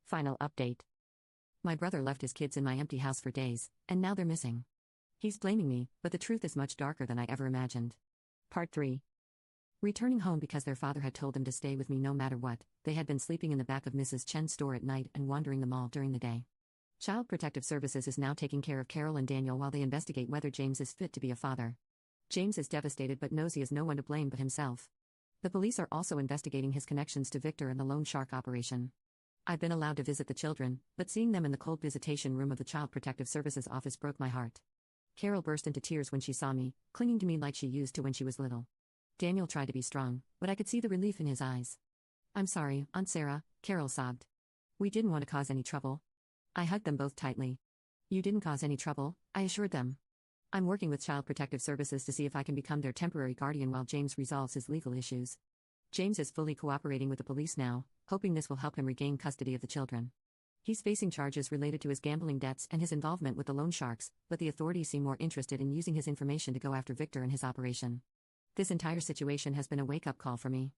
Final update. My brother left his kids in my empty house for days, and now they're missing. He's blaming me, but the truth is much darker than I ever imagined. Part 3. Returning home because their father had told them to stay with me no matter what, they had been sleeping in the back of Mrs. Chen's store at night and wandering the mall during the day. Child Protective Services is now taking care of Carol and Daniel while they investigate whether James is fit to be a father. James is devastated but knows he has no one to blame but himself. The police are also investigating his connections to Victor and the loan shark operation. I've been allowed to visit the children, but seeing them in the cold visitation room of the Child Protective Services office broke my heart. Carol burst into tears when she saw me, clinging to me like she used to when she was little. Daniel tried to be strong, but I could see the relief in his eyes. "I'm sorry, Aunt Sarah," Carol sobbed. "We didn't want to cause any trouble." I hugged them both tightly. "You didn't cause any trouble," I assured them. "I'm working with Child Protective Services to see if I can become their temporary guardian while James resolves his legal issues." James is fully cooperating with the police now, hoping this will help him regain custody of the children. He's facing charges related to his gambling debts and his involvement with the loan sharks, but the authorities seem more interested in using his information to go after Victor and his operation. This entire situation has been a wake-up call for me.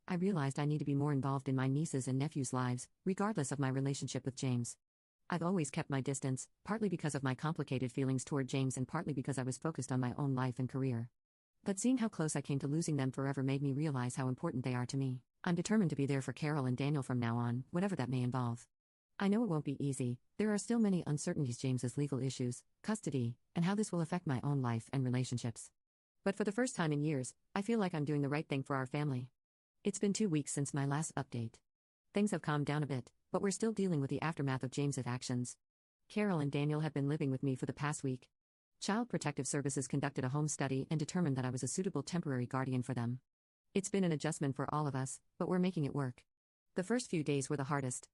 I realized I need to be more involved in my nieces' and nephews' lives, regardless of my relationship with James. I've always kept my distance, partly because of my complicated feelings toward James and partly because I was focused on my own life and career. But seeing how close I came to losing them forever made me realize how important they are to me. I'm determined to be there for Carol and Daniel from now on, whatever that may involve. I know it won't be easy, there are still many uncertainties: James's legal issues, custody, and how this will affect my own life and relationships. But for the first time in years, I feel like I'm doing the right thing for our family. It's been 2 weeks since my last update. Things have calmed down a bit, but we're still dealing with the aftermath of James's actions. Carol and Daniel have been living with me for the past week. Child Protective Services conducted a home study and determined that I was a suitable temporary guardian for them. It's been an adjustment for all of us, but we're making it work. The first few days were the hardest.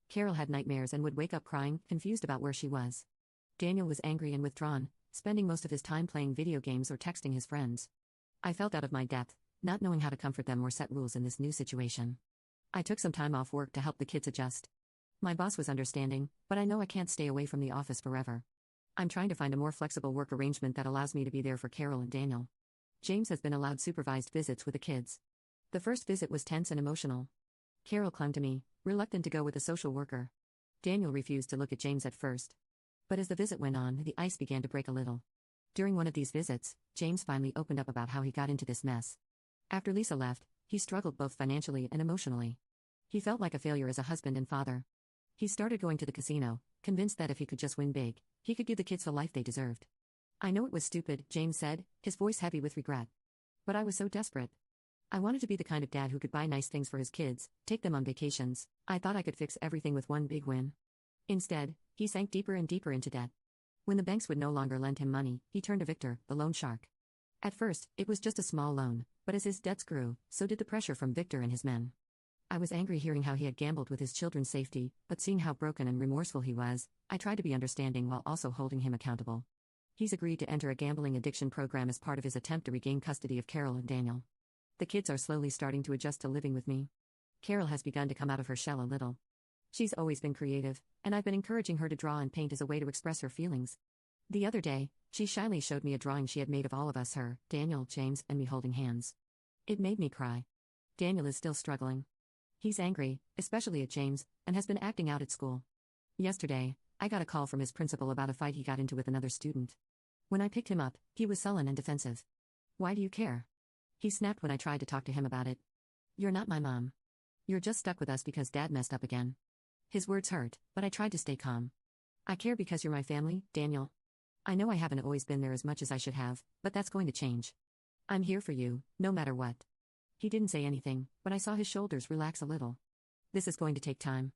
Carol had nightmares and would wake up crying, confused about where she was. Daniel was angry and withdrawn, spending most of his time playing video games or texting his friends. I felt out of my depth, not knowing how to comfort them or set rules in this new situation. I took some time off work to help the kids adjust. My boss was understanding, but I know I can't stay away from the office forever. I'm trying to find a more flexible work arrangement that allows me to be there for Carol and Daniel. James has been allowed supervised visits with the kids. The first visit was tense and emotional. Carol clung to me, reluctant to go with a social worker. Daniel refused to look at James at first. But as the visit went on, the ice began to break a little. During one of these visits, James finally opened up about how he got into this mess. After Lisa left, he struggled both financially and emotionally. He felt like a failure as a husband and father. He started going to the casino, convinced that if he could just win big, he could give the kids the life they deserved. "I know it was stupid," James said, his voice heavy with regret. "But I was so desperate. I wanted to be the kind of dad who could buy nice things for his kids, take them on vacations. I thought I could fix everything with one big win." Instead, he sank deeper and deeper into debt. When the banks would no longer lend him money, he turned to Victor, the loan shark. At first, it was just a small loan, but as his debts grew, so did the pressure from Victor and his men. I was angry hearing how he had gambled with his children's safety, but seeing how broken and remorseful he was, I tried to be understanding while also holding him accountable. He's agreed to enter a gambling addiction program as part of his attempt to regain custody of Carol and Daniel. The kids are slowly starting to adjust to living with me. Carol has begun to come out of her shell a little. She's always been creative, and I've been encouraging her to draw and paint as a way to express her feelings. The other day, she shyly showed me a drawing she had made of all of us, her, Daniel, James, and me holding hands. It made me cry. Daniel is still struggling. He's angry, especially at James, and has been acting out at school. Yesterday, I got a call from his principal about a fight he got into with another student. When I picked him up, he was sullen and defensive. "Why do you care?" He snapped when I tried to talk to him about it. "You're not my mom. You're just stuck with us because Dad messed up again." His words hurt, but I tried to stay calm. "I care because you're my family, Daniel. I know I haven't always been there as much as I should have, but that's going to change. I'm here for you, no matter what." He didn't say anything, but I saw his shoulders relax a little. "This is going to take time.